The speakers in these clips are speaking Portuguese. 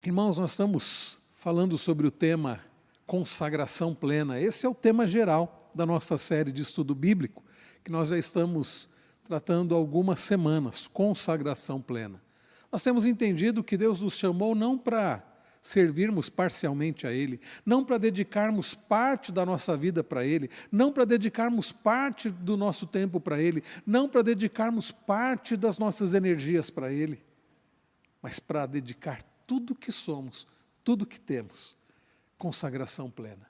Irmãos, nós estamos falando sobre o tema consagração plena. Esse é o tema geral da nossa série de estudo bíblico, que nós já estamos tratando há algumas semanas, consagração plena. Nós temos entendido que Deus nos chamou não para servirmos parcialmente a Ele, não para dedicarmos parte da nossa vida para Ele, não para dedicarmos parte do nosso tempo para Ele, não para dedicarmos parte das nossas energias para Ele, mas para dedicar tudo que somos, tudo que temos, consagração plena.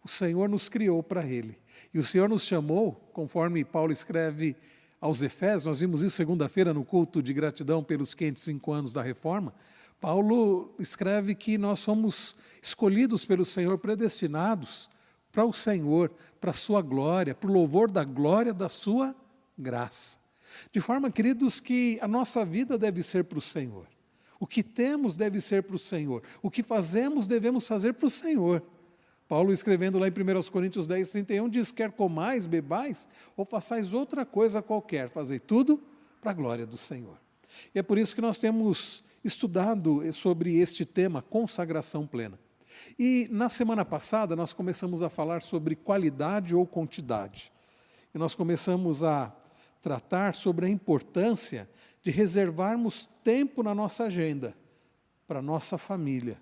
O Senhor nos criou para Ele, e o Senhor nos chamou, conforme Paulo escreve aos Efésios, nós vimos isso segunda-feira no culto de gratidão pelos 505 anos da Reforma. Paulo escreve que nós fomos escolhidos pelo Senhor, predestinados para o Senhor, para a sua glória, para o louvor da glória da sua graça. De forma, queridos, que a nossa vida deve ser para o Senhor. O que temos deve ser para o Senhor. O que fazemos devemos fazer para o Senhor. Paulo, escrevendo lá em 1 Coríntios 10, 31, diz: quer comais, bebais, ou façais outra coisa qualquer, fazei tudo para a glória do Senhor. E é por isso que nós temos estudado sobre este tema, consagração plena. E na semana passada nós começamos a falar sobre qualidade ou quantidade. E nós começamos a tratar sobre a importância de reservarmos tempo na nossa agenda para a nossa família.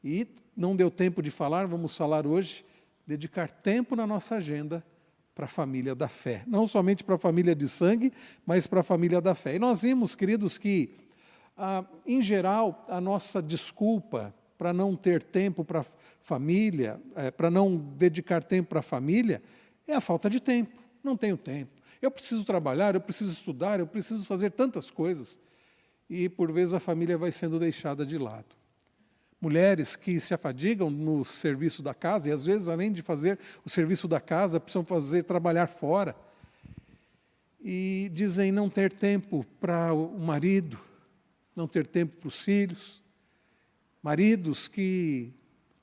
E não deu tempo de falar, vamos falar hoje, dedicar tempo na nossa agenda para a família da fé. Não somente para a família de sangue, mas para a família da fé. E nós vimos, queridos, que em geral, a nossa desculpa para não ter tempo para a família, para não dedicar tempo para a família, é a falta de tempo. Não tenho tempo. Eu preciso trabalhar, eu preciso estudar, eu preciso fazer tantas coisas. E, por vezes, a família vai sendo deixada de lado. Mulheres que se afadigam no serviço da casa, e às vezes, além de fazer o serviço da casa, precisam trabalhar fora. E dizem não ter tempo para o marido, não ter tempo para os filhos, maridos que,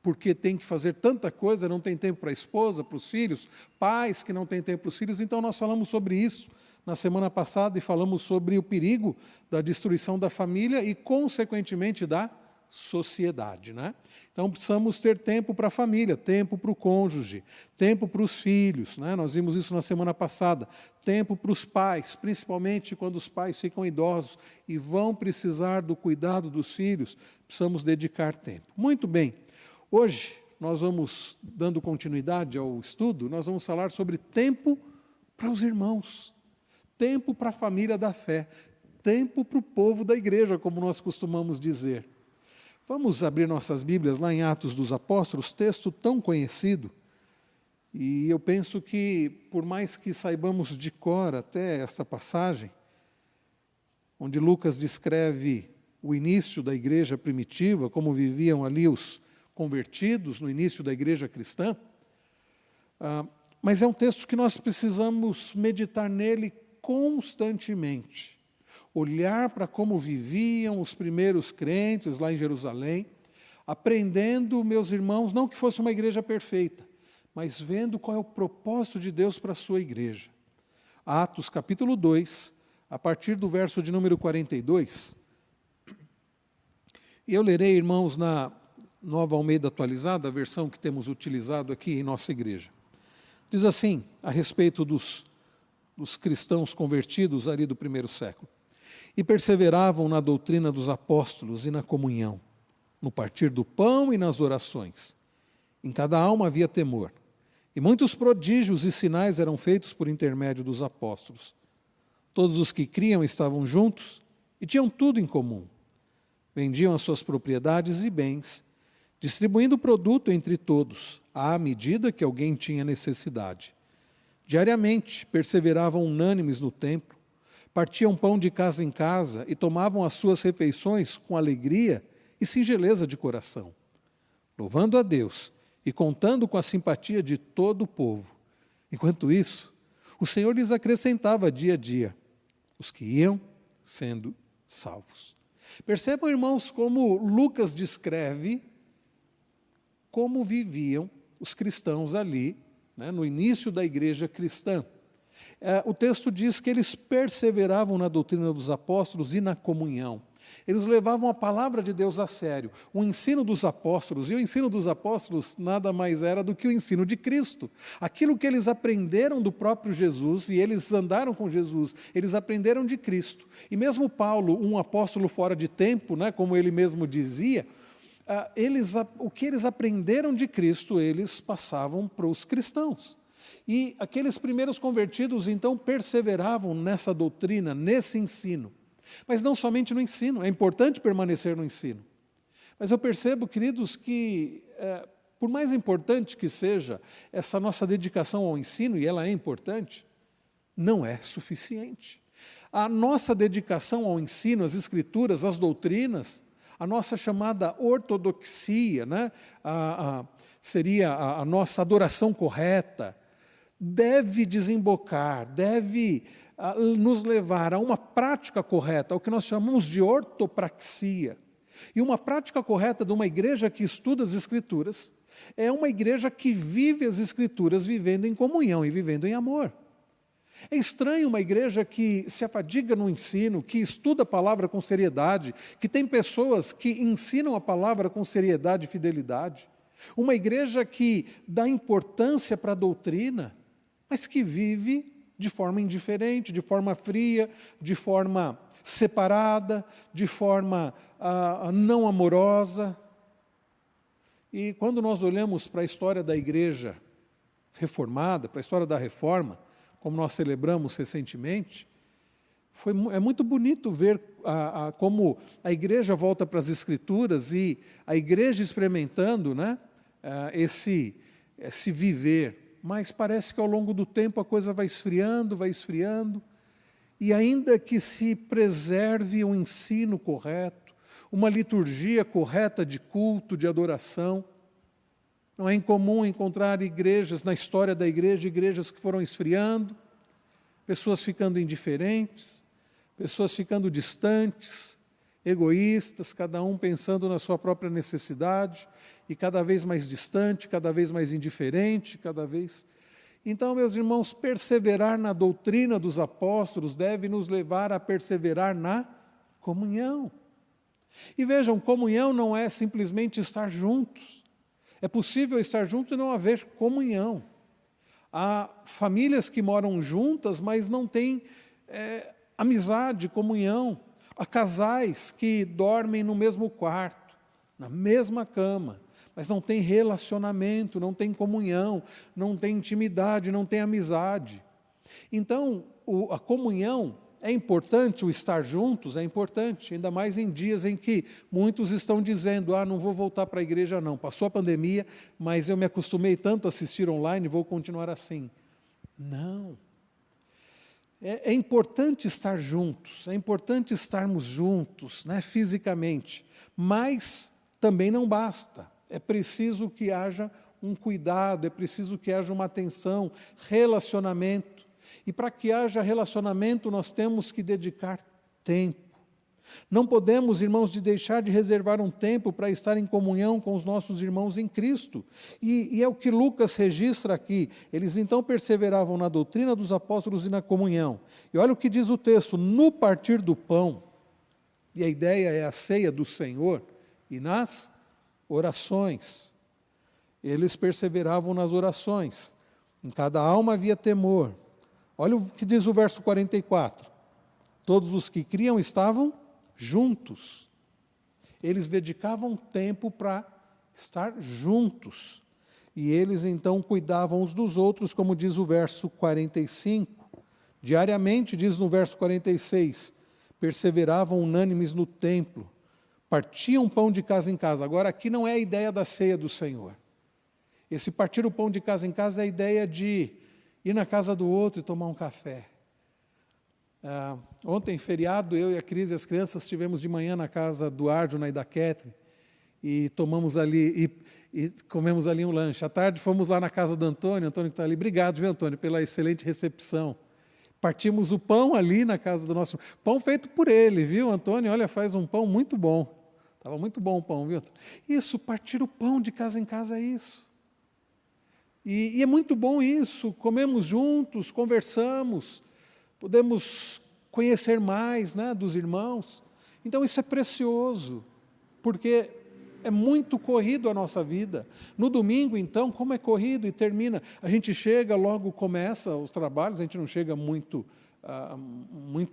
porque tem que fazer tanta coisa, não tem tempo para a esposa, para os filhos, pais que não têm tempo para os filhos. Então nós falamos sobre isso na semana passada e falamos sobre o perigo da destruição da família e, consequentemente, da sociedade, né? Então precisamos ter tempo para a família, tempo para o cônjuge, tempo para os filhos, né? Nós vimos isso na semana passada, tempo para os pais, principalmente quando os pais ficam idosos e vão precisar do cuidado dos filhos, precisamos dedicar tempo. Muito bem, hoje nós vamos, dando continuidade ao estudo, nós vamos falar sobre tempo para os irmãos, tempo para a família da fé, tempo para o povo da igreja, como nós costumamos dizer. Vamos abrir nossas Bíblias lá em Atos dos Apóstolos, texto tão conhecido. E eu penso que, por mais que saibamos de cor até esta passagem, onde Lucas descreve o início da igreja primitiva, como viviam ali os convertidos no início da igreja cristã, mas é um texto que nós precisamos meditar nele constantemente. Olhar para como viviam os primeiros crentes lá em Jerusalém, aprendendo, meus irmãos, não que fosse uma igreja perfeita, mas vendo qual é o propósito de Deus para a sua igreja. Atos capítulo 2, a partir do verso de número 42. E eu lerei, irmãos, na Nova Almeida Atualizada, a versão que temos utilizado aqui em nossa igreja. Diz assim, a respeito dos cristãos convertidos ali do primeiro século. E perseveravam na doutrina dos apóstolos e na comunhão, no partir do pão e nas orações. Em cada alma havia temor. E muitos prodígios e sinais eram feitos por intermédio dos apóstolos. Todos os que criam estavam juntos e tinham tudo em comum. Vendiam as suas propriedades e bens, distribuindo o produto entre todos, à medida que alguém tinha necessidade. Diariamente perseveravam unânimes no templo, partiam pão de casa em casa e tomavam as suas refeições com alegria e singeleza de coração, louvando a Deus e contando com a simpatia de todo o povo. Enquanto isso, o Senhor lhes acrescentava dia a dia os que iam sendo salvos. Percebam, irmãos, como Lucas descreve como viviam os cristãos ali, né, no início da igreja cristã. O texto diz que eles perseveravam na doutrina dos apóstolos e na comunhão. Eles levavam a palavra de Deus a sério. O ensino dos apóstolos, e o ensino dos apóstolos nada mais era do que o ensino de Cristo. Aquilo que eles aprenderam do próprio Jesus, e eles andaram com Jesus, eles aprenderam de Cristo. E mesmo Paulo, um apóstolo fora de tempo, né, como ele mesmo dizia, o que eles aprenderam de Cristo, eles passavam para os cristãos. E aqueles primeiros convertidos, então, perseveravam nessa doutrina, nesse ensino. Mas não somente no ensino, é importante permanecer no ensino. Mas eu percebo, queridos, que por mais importante que seja essa nossa dedicação ao ensino, e ela é importante, não é suficiente. A nossa dedicação ao ensino, às escrituras, às doutrinas, a nossa chamada ortodoxia, né? Seria a nossa adoração correta, deve desembocar, deve nos levar a uma prática correta, ao que nós chamamos de ortopraxia. E uma prática correta de uma igreja que estuda as Escrituras é uma igreja que vive as Escrituras vivendo em comunhão e vivendo em amor. É estranho uma igreja que se afadiga no ensino, que estuda a palavra com seriedade, que tem pessoas que ensinam a palavra com seriedade e fidelidade. Uma igreja que dá importância para a doutrina, mas que vive de forma indiferente, de forma fria, de forma separada, de forma não amorosa. E quando nós olhamos para a história da igreja reformada, para a história da reforma, como nós celebramos recentemente, é muito bonito ver como a igreja volta para as Escrituras e a igreja experimentando, né, esse viver. Mas parece que ao longo do tempo a coisa vai esfriando, e ainda que se preserve um ensino correto, uma liturgia correta de culto, de adoração, não é incomum encontrar igrejas, na história da igreja, igrejas que foram esfriando, pessoas ficando indiferentes, pessoas ficando distantes, egoístas, cada um pensando na sua própria necessidade, e cada vez mais distante, cada vez mais indiferente, cada vez... Então, meus irmãos, perseverar na doutrina dos apóstolos deve nos levar a perseverar na comunhão. E vejam, comunhão não é simplesmente estar juntos. É possível estar juntos e não haver comunhão. Há famílias que moram juntas, mas não têm amizade, comunhão. Há casais que dormem no mesmo quarto, na mesma cama, mas não tem relacionamento, não tem comunhão, não tem intimidade, não tem amizade. Então, a comunhão é importante, o estar juntos é importante, ainda mais em dias em que muitos estão dizendo, não vou voltar para a igreja não, passou a pandemia, mas eu me acostumei tanto a assistir online, vou continuar assim. Não. É importante estar juntos, é importante estarmos juntos, né, fisicamente, mas também não basta. É preciso que haja um cuidado, é preciso que haja uma atenção, relacionamento. E para que haja relacionamento, nós temos que dedicar tempo. Não podemos, irmãos, deixar de reservar um tempo para estar em comunhão com os nossos irmãos em Cristo. E é o que Lucas registra aqui. Eles então perseveravam na doutrina dos apóstolos e na comunhão. E olha o que diz o texto, no partir do pão, e a ideia é a ceia do Senhor, e nas orações. Eles perseveravam nas orações. Em cada alma havia temor. Olha o que diz o verso 44. Todos os que criam estavam juntos. Eles dedicavam tempo para estar juntos. E eles então cuidavam uns dos outros, como diz o verso 45. Diariamente, diz no verso 46, perseveravam unânimes no templo, partiam pão de casa em casa. Agora, aqui não é a ideia da ceia do Senhor. Esse partir o pão de casa em casa é a ideia de ir na casa do outro e tomar um café. Ontem, feriado, eu e a Cris e as crianças estivemos de manhã na casa do Arjuna e da Ketri e tomamos ali, e comemos ali um lanche. À tarde fomos lá na casa do Antônio que está ali. Obrigado, viu, Antônio, pela excelente recepção. Partimos o pão ali na casa do nosso... Pão feito por ele, viu, Antônio? Olha, faz um pão muito bom. Estava muito bom o pão, viu? Isso, partir o pão de casa em casa é isso. E é muito bom isso, comemos juntos, conversamos, podemos conhecer mais, né, dos irmãos. Então isso é precioso, porque é muito corrido a nossa vida. No domingo, então, como é corrido e termina, a gente chega, logo começa os trabalhos, a gente não chega muito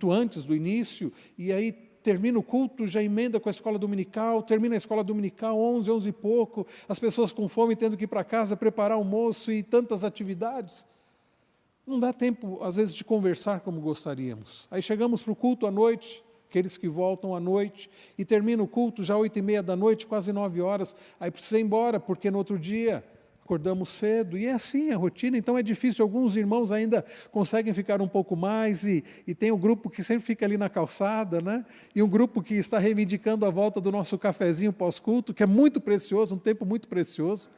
antes do início, e aí termina o culto, já emenda com a escola dominical, termina a escola dominical, 11, 11 e pouco, as pessoas com fome tendo que ir para casa, preparar almoço e tantas atividades. Não dá tempo, às vezes, de conversar como gostaríamos. Aí chegamos para o culto à noite, aqueles que voltam à noite, e termina o culto já 8h30 da noite, quase 9 horas, aí precisa ir embora, porque no outro dia acordamos cedo, e é assim a rotina, então é difícil, alguns irmãos ainda conseguem ficar um pouco mais, e tem um grupo que sempre fica ali na calçada, né? E um grupo que está reivindicando a volta do nosso cafezinho pós-culto, que é muito precioso, um tempo muito precioso.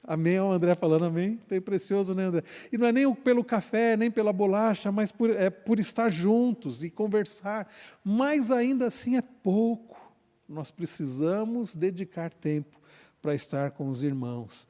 Amém, o André falando amém, tem precioso, né, André? E não é nem pelo café, nem pela bolacha, mas por estar juntos e conversar, mas ainda assim é pouco, nós precisamos dedicar tempo para estar com os irmãos.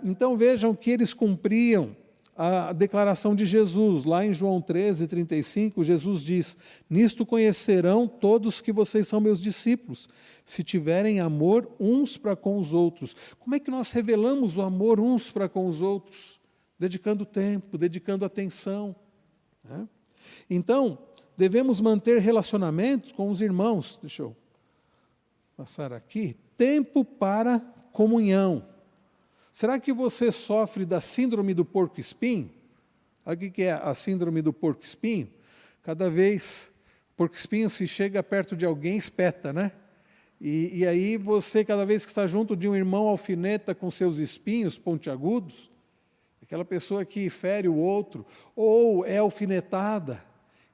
Então vejam que eles cumpriam a declaração de Jesus, lá em João 13:35, Jesus diz: nisto conhecerão todos que vocês são meus discípulos, se tiverem amor uns para com os outros. Como é que nós revelamos o amor uns para com os outros? Dedicando tempo, dedicando atenção, né? Então, devemos manter relacionamento com os irmãos. Deixa eu passar aqui. Tempo para comunhão. Será que você sofre da síndrome do porco-espinho? Sabe o que é a síndrome do porco-espinho? Cada vez o porco-espinho se chega perto de alguém, espeta, né? E aí você, cada vez que está junto de um irmão alfineta com seus espinhos pontiagudos, aquela pessoa que fere o outro, ou é alfinetada.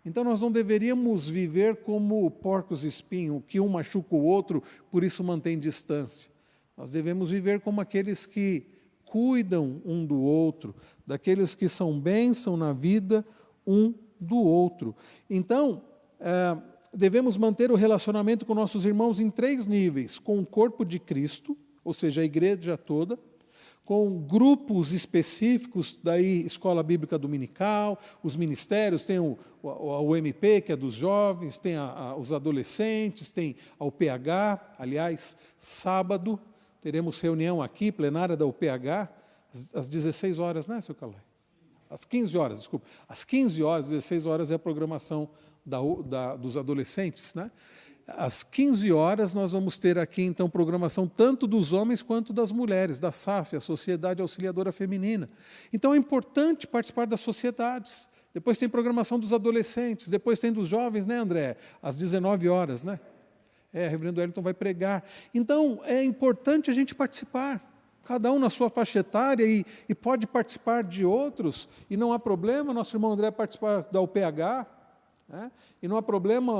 Então nós não deveríamos viver como porcos-espinho, que um machuca o outro, por isso mantém distância. Nós devemos viver como aqueles que cuidam um do outro, daqueles que são bênção na vida um do outro. Então, devemos manter o relacionamento com nossos irmãos em 3 níveis: com o corpo de Cristo, ou seja, a igreja toda, com grupos específicos, daí Escola Bíblica Dominical, os ministérios, tem o MP, que é dos jovens, tem os adolescentes, tem a UPH, aliás, sábado, teremos reunião aqui, plenária da UPH, às 16 horas, né, seu Calai? Às 15 horas, desculpa. Às 15 horas, 16 horas é a programação dos adolescentes, né? Às 15 horas nós vamos ter aqui, então, programação tanto dos homens quanto das mulheres, da SAF, a Sociedade Auxiliadora Feminina. Então é importante participar das sociedades. Depois tem programação dos adolescentes, depois tem dos jovens, né, André? Às 19 horas, né? O reverendo Wellington vai pregar. Então, é importante a gente participar, cada um na sua faixa etária, e pode participar de outros, e não há problema, nosso irmão André participar da UPH, né? E não há problema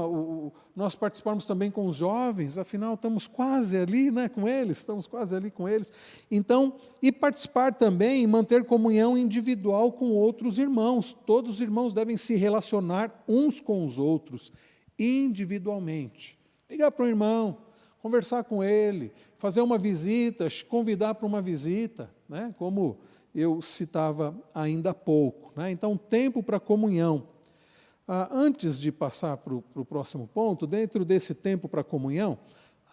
nós participarmos também com os jovens, afinal estamos quase ali, né, com eles, estamos quase ali com eles. Então, e participar também, manter comunhão individual com outros irmãos. Todos os irmãos devem se relacionar uns com os outros, individualmente. Ligar para um irmão, conversar com ele, fazer uma visita, convidar para uma visita, né? Como eu citava ainda há pouco, né? Então, tempo para comunhão. Antes de passar para o próximo ponto, dentro desse tempo para comunhão,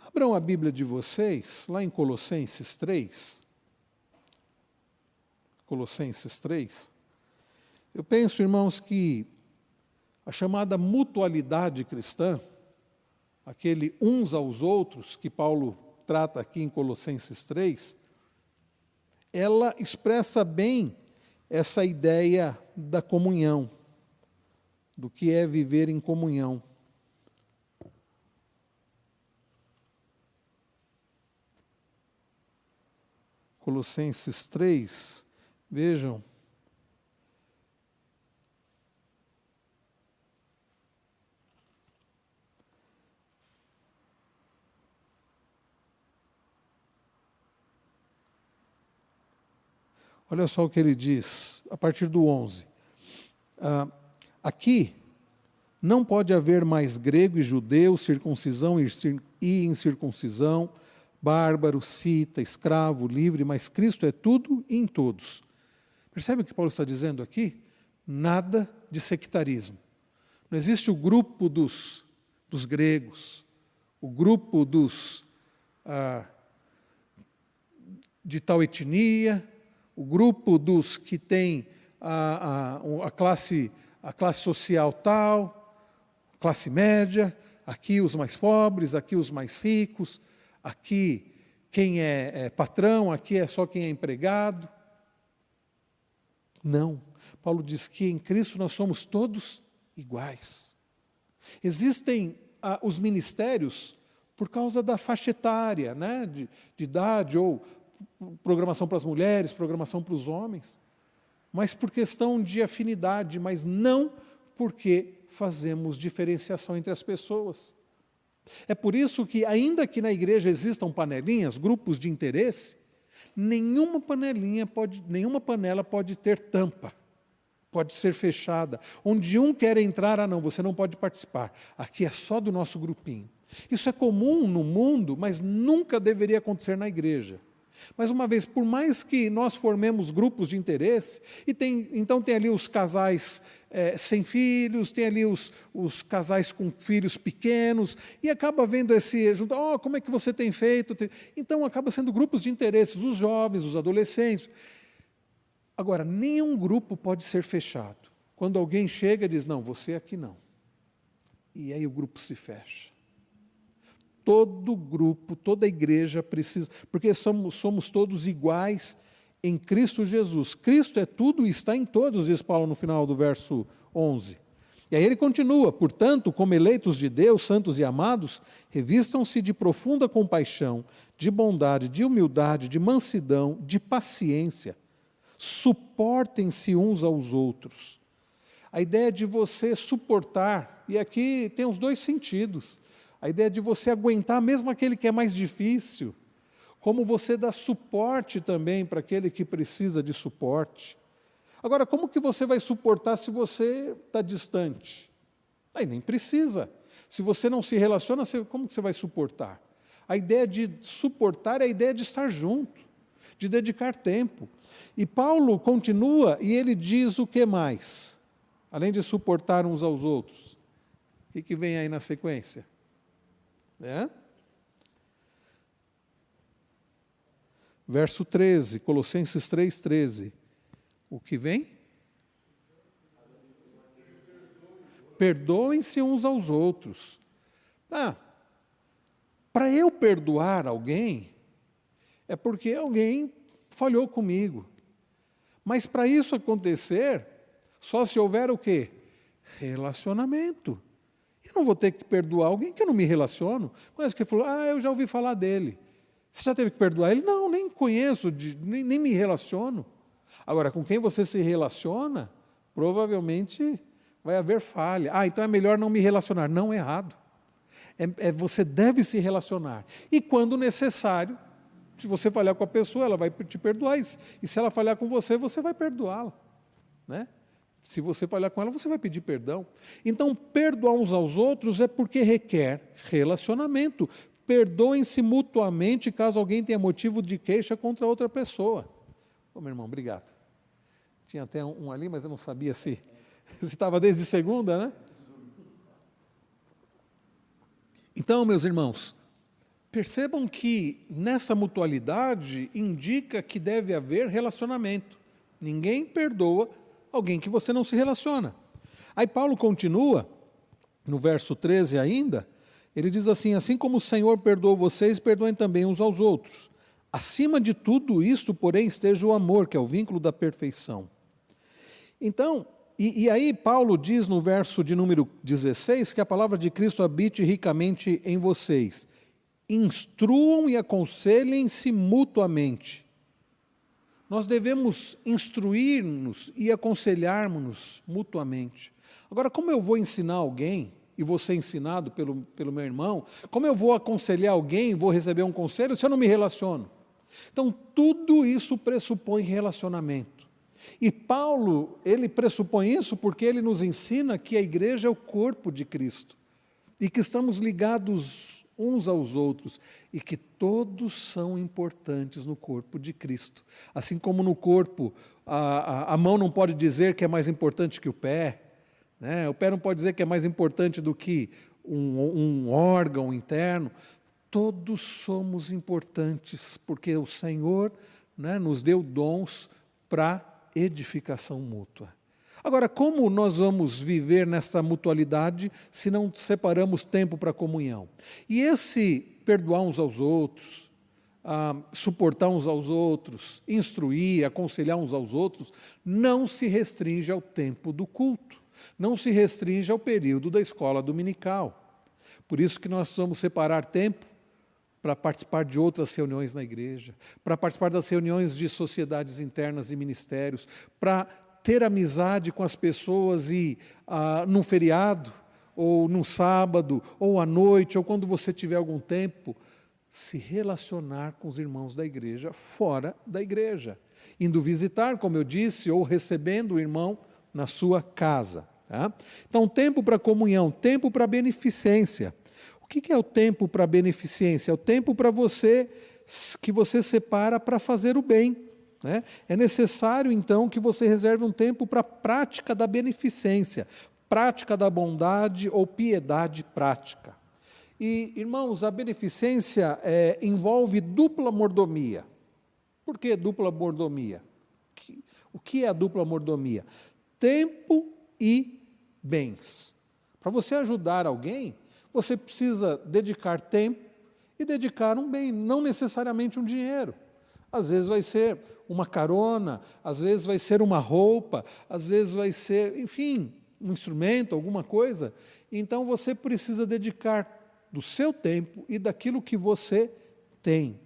abram a Bíblia de vocês, lá em Colossenses 3. Colossenses 3. Eu penso, irmãos, que a chamada mutualidade cristã, aquele uns aos outros, que Paulo trata aqui em Colossenses 3, ela expressa bem essa ideia da comunhão, do que é viver em comunhão. Colossenses 3, vejam. Olha só o que ele diz, a partir do 11. Aqui não pode haver mais grego e judeu, circuncisão e incircuncisão, bárbaro, cita, escravo, livre, mas Cristo é tudo e em todos. Percebe o que Paulo está dizendo aqui? Nada de sectarismo. Não existe o grupo dos gregos, o grupo de tal etnia, o grupo dos que tem a classe social tal, classe média, aqui os mais pobres, aqui os mais ricos, aqui quem é patrão, aqui é só quem é empregado. Não. Paulo diz que em Cristo nós somos todos iguais. Existem os ministérios por causa da faixa etária, né, de idade, ou programação para as mulheres, programação para os homens, mas por questão de afinidade, mas não porque fazemos diferenciação entre as pessoas. É por isso que, ainda que na igreja existam panelinhas, grupos de interesse, nenhuma panela pode ter tampa, pode ser fechada. Onde um quer entrar, não, você não pode participar. Aqui é só do nosso grupinho. Isso é comum no mundo, mas nunca deveria acontecer na igreja. Mas uma vez, por mais que nós formemos grupos de interesse, então tem ali os casais sem filhos, tem ali os casais com filhos pequenos, e acaba vendo como é que você tem feito? Então acaba sendo grupos de interesses, os jovens, os adolescentes. Agora, nenhum grupo pode ser fechado. Quando alguém chega e diz, não, você aqui não. E aí o grupo se fecha. Todo grupo, toda igreja precisa, porque somos todos iguais em Cristo Jesus. Cristo é tudo e está em todos, diz Paulo no final do verso 11. E aí ele continua, portanto, como eleitos de Deus, santos e amados, revistam-se de profunda compaixão, de bondade, de humildade, de mansidão, de paciência. Suportem-se uns aos outros. A ideia de você suportar, e aqui tem os dois sentidos. A ideia de você aguentar mesmo aquele que é mais difícil, como você dá suporte também para aquele que precisa de suporte. Agora, como que você vai suportar se você está distante? Aí nem precisa. Se você não se relaciona, como que você vai suportar? A ideia de suportar é a ideia de estar junto, de dedicar tempo. E Paulo continua e ele diz o que mais? Além de suportar uns aos outros. O que vem aí na sequência? Verso 13, Colossenses 3,13. O que vem? Perdoem-se uns aos outros. Para eu perdoar alguém, é porque alguém falhou comigo. Mas para isso acontecer, só se houver o quê? Relacionamento. Eu não vou ter que perdoar alguém que eu não me relaciono. Conhece que falou, eu já ouvi falar dele. Você já teve que perdoar ele? Não, nem conheço, nem me relaciono. Agora, com quem você se relaciona, provavelmente vai haver falha. Então é melhor não me relacionar. Não, errado. Você deve se relacionar. E quando necessário, se você falhar com a pessoa, ela vai te perdoar. E se ela falhar com você, você vai perdoá-la. Né? Se você falhar com ela, você vai pedir perdão. Então, perdoar uns aos outros é porque requer relacionamento. Perdoem-se mutuamente caso alguém tenha motivo de queixa contra outra pessoa. Meu irmão, obrigado. Tinha até um ali, mas eu não sabia se estava desde segunda, né? Então, meus irmãos, percebam que nessa mutualidade indica que deve haver relacionamento. Ninguém perdoa alguém que você não se relaciona. Aí Paulo continua, no verso 13 ainda, ele diz assim como o Senhor perdoou vocês, perdoem também uns aos outros. Acima de tudo isto, porém, esteja o amor, que é o vínculo da perfeição. Então, e aí Paulo diz no verso de número 16, que a palavra de Cristo habite ricamente em vocês. Instruam e aconselhem-se mutuamente. Nós devemos instruir-nos e aconselharmos-nos mutuamente. Agora, como eu vou ensinar alguém, e vou ser ensinado pelo meu irmão, como eu vou aconselhar alguém, vou receber um conselho, se eu não me relaciono? Então, tudo isso pressupõe relacionamento. E Paulo, ele pressupõe isso porque ele nos ensina que a igreja é o corpo de Cristo, e que estamos ligados uns aos outros, e que todos são importantes no corpo de Cristo. Assim como no corpo, a mão não pode dizer que é mais importante que o pé, né? O pé não pode dizer que é mais importante do que um órgão interno. Todos somos importantes, porque o Senhor, né, nos deu dons para edificação mútua. Agora, como nós vamos viver nessa mutualidade se não separamos tempo para comunhão? E esse perdoar uns aos outros, suportar uns aos outros, instruir, aconselhar uns aos outros, não se restringe ao tempo do culto, não se restringe ao período da escola dominical. Por isso que nós vamos separar tempo para participar de outras reuniões na igreja, para participar das reuniões de sociedades internas e ministérios, para ter amizade com as pessoas e num feriado, ou num sábado, ou à noite, ou quando você tiver algum tempo, se relacionar com os irmãos da igreja fora da igreja, indo visitar, como eu disse, ou recebendo o irmão na sua casa. Tá? Então, tempo para comunhão, tempo para beneficência. O que é o tempo para beneficência? É o tempo para você, que você separa para fazer o bem. Né? É necessário, então, que você reserve um tempo para a prática da beneficência, prática da bondade ou piedade prática. E, irmãos, a beneficência envolve dupla mordomia. Por que dupla mordomia? O que é a dupla mordomia? Tempo e bens. Para você ajudar alguém, você precisa dedicar tempo e dedicar um bem, não necessariamente um dinheiro. Às vezes vai ser uma carona, às vezes vai ser uma roupa, às vezes vai ser, enfim, um instrumento, alguma coisa. Então você precisa dedicar do seu tempo e daquilo que você tem.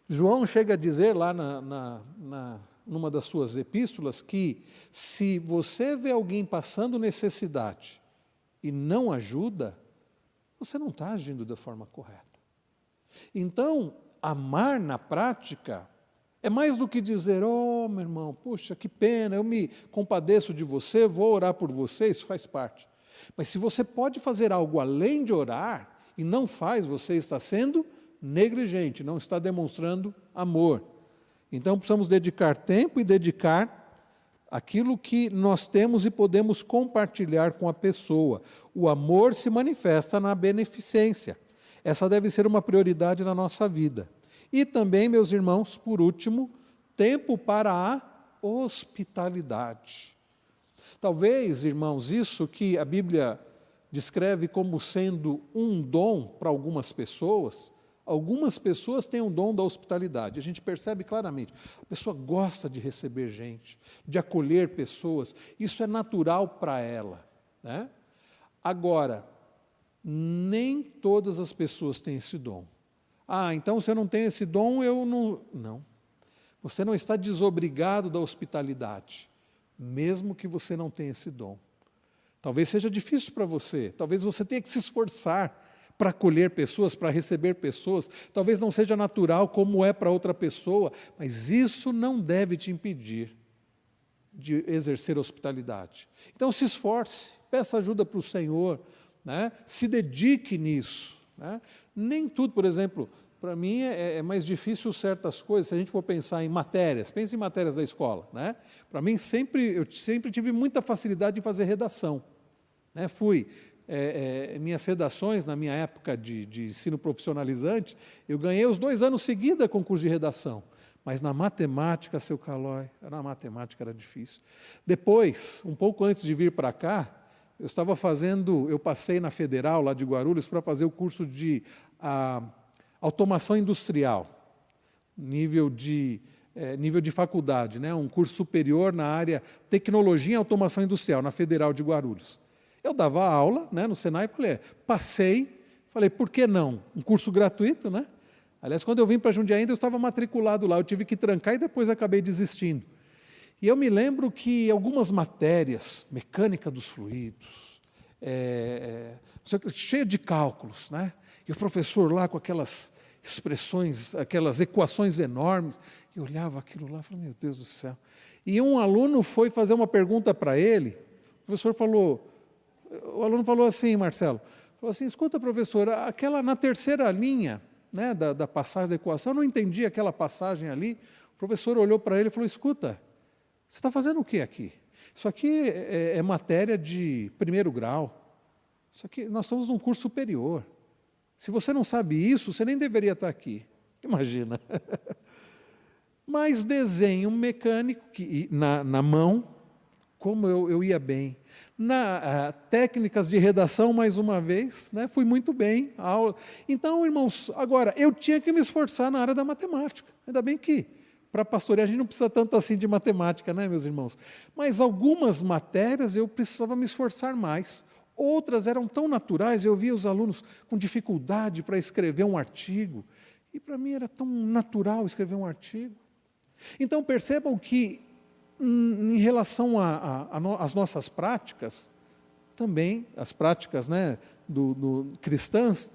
João chega a dizer lá numa das suas epístolas que se você vê alguém passando necessidade e não ajuda, você não está agindo da forma correta. Então, amar na prática é mais do que dizer, oh, meu irmão, puxa, que pena, eu me compadeço de você, vou orar por você, isso faz parte. Mas se você pode fazer algo além de orar e não faz, você está sendo negligente, não está demonstrando amor. Então, precisamos dedicar tempo e dedicar aquilo que nós temos e podemos compartilhar com a pessoa. O amor se manifesta na beneficência. Essa deve ser uma prioridade na nossa vida. E também, meus irmãos, por último, tempo para a hospitalidade. Talvez, irmãos, isso que a Bíblia descreve como sendo um dom para algumas pessoas têm o dom da hospitalidade. A gente percebe claramente. A pessoa gosta de receber gente, de acolher pessoas. Isso é natural para ela. Né? Agora, nem todas as pessoas têm esse dom. Então se eu não tenho esse dom, eu não... Não. Você não está desobrigado da hospitalidade, mesmo que você não tenha esse dom. Talvez seja difícil para você, talvez você tenha que se esforçar para acolher pessoas, para receber pessoas, talvez não seja natural como é para outra pessoa, mas isso não deve te impedir de exercer hospitalidade. Então se esforce, peça ajuda para o Senhor, né? Se dedique nisso. Né? Nem tudo, por exemplo, para mim é mais difícil certas coisas, se a gente for pensar em matérias, pense em matérias da escola. Né? Para mim, eu sempre tive muita facilidade em fazer redação. Né? Minhas redações, na minha época de ensino profissionalizante, eu ganhei os 2 anos seguidos concurso de redação. Mas na matemática, seu Calói, na matemática era difícil. Depois, um pouco antes de vir para cá, eu passei na Federal, lá de Guarulhos, para fazer o curso de automação industrial, nível de faculdade, né? Um curso superior na área tecnologia e automação industrial, na Federal de Guarulhos. Eu dava aula, né, no Senai, falei, por que não? Um curso gratuito, né? Aliás, quando eu vim para Jundiaí, eu estava matriculado lá, eu tive que trancar e depois acabei desistindo. E eu me lembro que algumas matérias, mecânica dos fluidos, cheia de cálculos, né? E o professor lá com aquelas expressões, aquelas equações enormes, eu olhava aquilo lá e falei, meu Deus do céu. E um aluno foi fazer uma pergunta para ele, o aluno falou assim, Marcelo, escuta, professor, aquela na terceira linha, né, da passagem da equação, eu não entendi aquela passagem ali. O professor olhou para ele e falou, escuta, você está fazendo o que aqui? Isso aqui é matéria de 1º grau. Só que nós estamos num curso superior. Se você não sabe isso, você nem deveria estar aqui. Imagina. Mas desenho mecânico na mão, como eu ia bem. Técnicas de redação, mais uma vez, né, fui muito bem. Então, irmãos, agora, eu tinha que me esforçar na área da matemática. Ainda bem que, para pastorear, a gente não precisa tanto assim de matemática, né, meus irmãos? Mas algumas matérias eu precisava me esforçar mais. Outras eram tão naturais, eu via os alunos com dificuldade para escrever um artigo. E para mim era tão natural escrever um artigo. Então, percebam que, em relação às nossas práticas, também, as práticas, né, cristãs,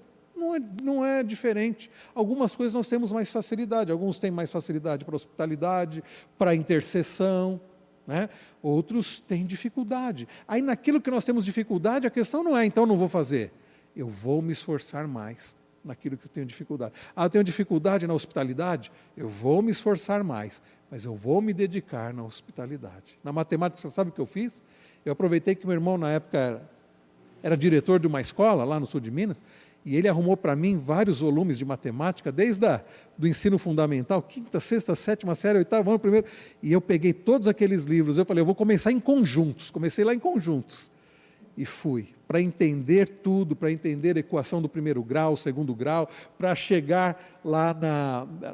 não é diferente. Algumas coisas nós temos mais facilidade, alguns têm mais facilidade para hospitalidade, para intercessão, né? Outros têm dificuldade. Aí naquilo que nós temos dificuldade, a questão não é, então não vou fazer. Eu vou me esforçar mais naquilo que eu tenho dificuldade. Eu tenho dificuldade na hospitalidade? Eu vou me esforçar mais, mas eu vou me dedicar na hospitalidade. Na matemática, você sabe o que eu fiz? Eu aproveitei que meu irmão, na época, era diretor de uma escola, lá no sul de Minas, e ele arrumou para mim vários volumes de matemática, desde do ensino fundamental, 5ª, 6ª, 7ª série, 8º ano, primeiro, e eu peguei todos aqueles livros, eu falei, eu vou começar em conjuntos, comecei lá em conjuntos, e fui, para entender tudo, para entender a equação do primeiro grau, segundo grau, para chegar lá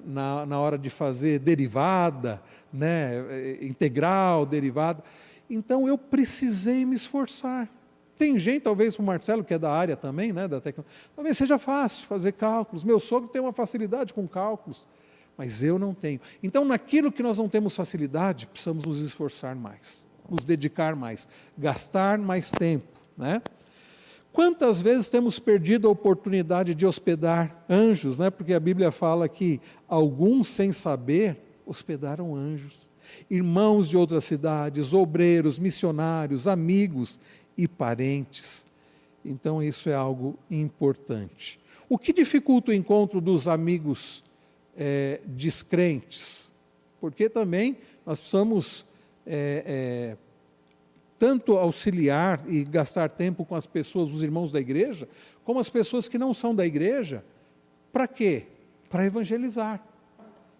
na hora de fazer derivada, né, integral, derivada. Então eu precisei me esforçar. Tem gente, talvez o Marcelo, que é da área também, né, da tecnologia, talvez seja fácil fazer cálculos. Meu sogro tem uma facilidade com cálculos, mas eu não tenho. Então, naquilo que nós não temos facilidade, precisamos nos esforçar mais, nos dedicar mais, gastar mais tempo, né? Quantas vezes temos perdido a oportunidade de hospedar anjos, né? Porque a Bíblia fala que alguns, sem saber, hospedaram anjos. Irmãos de outras cidades, obreiros, missionários, amigos e parentes. Então isso é algo importante. O que dificulta o encontro dos amigos descrentes? Porque também nós precisamos tanto auxiliar e gastar tempo com as pessoas, os irmãos da igreja, como as pessoas que não são da igreja. Para quê? Para evangelizar.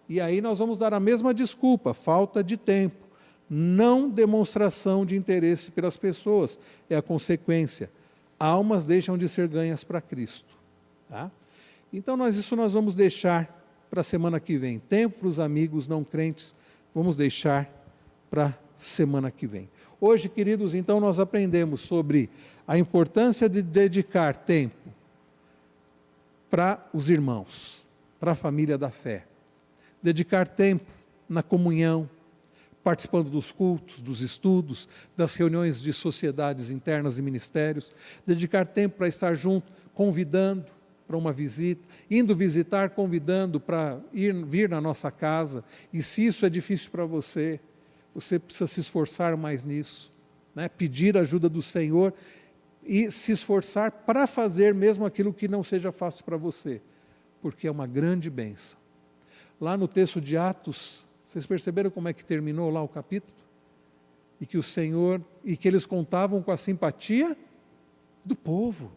E aí nós vamos dar a mesma desculpa, falta de tempo. Não demonstração de interesse pelas pessoas, é a consequência. Almas deixam de ser ganhas para Cristo. Tá? Então isso nós vamos deixar para a semana que vem. Tempo para os amigos não crentes, vamos deixar para a semana que vem. Hoje, queridos, então nós aprendemos sobre a importância de dedicar tempo para os irmãos, para a família da fé. Dedicar tempo na comunhão, participando dos cultos, dos estudos, das reuniões de sociedades internas e ministérios, dedicar tempo para estar junto, convidando para uma visita, indo visitar, convidando para vir na nossa casa, e se isso é difícil para você, você precisa se esforçar mais nisso, né? Pedir a ajuda do Senhor e se esforçar para fazer mesmo aquilo que não seja fácil para você, porque é uma grande bênção. Lá no texto de Atos, vocês perceberam como é que terminou lá o capítulo? E que eles contavam com a simpatia do povo.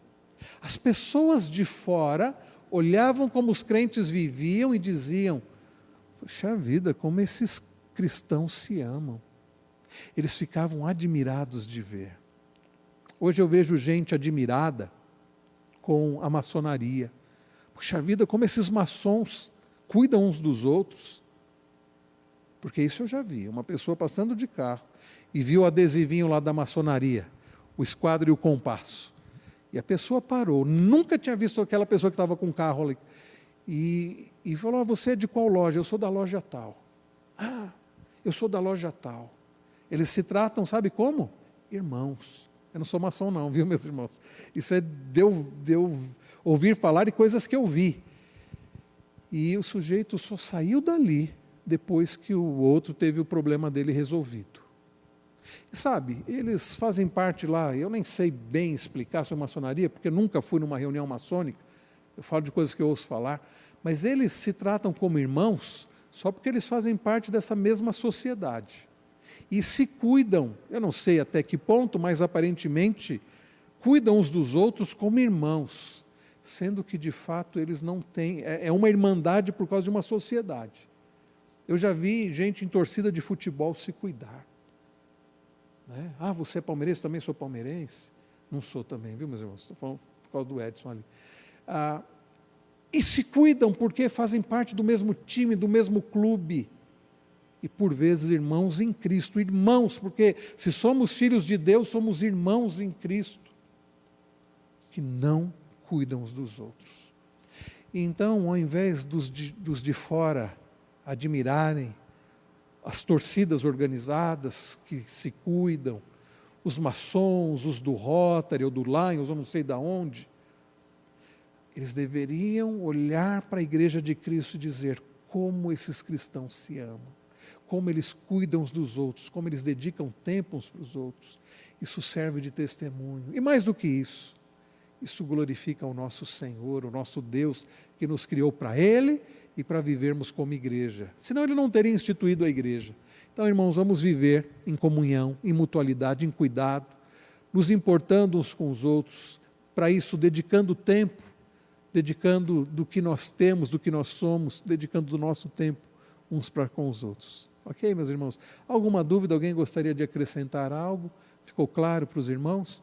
As pessoas de fora olhavam como os crentes viviam e diziam, poxa vida, como esses cristãos se amam. Eles ficavam admirados de ver. Hoje eu vejo gente admirada com a maçonaria. Poxa vida, como esses maçons cuidam uns dos outros. Porque isso eu já vi, uma pessoa passando de carro e viu o adesivinho lá da maçonaria, o esquadro e o compasso. E a pessoa parou, nunca tinha visto aquela pessoa que estava com o carro ali. E falou, você é de qual loja? Eu sou da loja tal. Ah, eu sou da loja tal. Eles se tratam, sabe como? Irmãos. Eu não sou maçom não, viu, meus irmãos? Isso é de eu ouvir falar de coisas que eu vi. E o sujeito só saiu dali depois que o outro teve o problema dele resolvido. E sabe, eles fazem parte lá, eu nem sei bem explicar sobre maçonaria, porque nunca fui numa reunião maçônica, eu falo de coisas que eu ouço falar, mas eles se tratam como irmãos só porque eles fazem parte dessa mesma sociedade. E se cuidam, eu não sei até que ponto, mas aparentemente cuidam uns dos outros como irmãos, sendo que de fato eles não têm, é uma irmandade por causa de uma sociedade. Eu já vi gente em torcida de futebol se cuidar. Né? Ah, você é palmeirense? Também sou palmeirense? Não sou também, viu, meus irmãos? Estou falando por causa do Edson ali. E se cuidam porque fazem parte do mesmo time, do mesmo clube. E por vezes irmãos em Cristo. Irmãos, porque se somos filhos de Deus, somos irmãos em Cristo. Que não cuidam uns dos outros. E então, ao invés dos de fora admirarem as torcidas organizadas que se cuidam, os maçons, os do Rotary, ou do Lions, ou não sei de onde, eles deveriam olhar para a igreja de Cristo e dizer como esses cristãos se amam, como eles cuidam uns dos outros, como eles dedicam tempo uns para os outros. Isso serve de testemunho. E mais do que isso glorifica o nosso Senhor, o nosso Deus, que nos criou para Ele e para vivermos como igreja. Senão Ele não teria instituído a igreja. Então, irmãos, vamos viver em comunhão, em mutualidade, em cuidado, nos importando uns com os outros, para isso dedicando tempo, dedicando do que nós temos, do que nós somos, dedicando do nosso tempo uns para com os outros. Ok, meus irmãos? Alguma dúvida? Alguém gostaria de acrescentar algo? Ficou claro para os irmãos?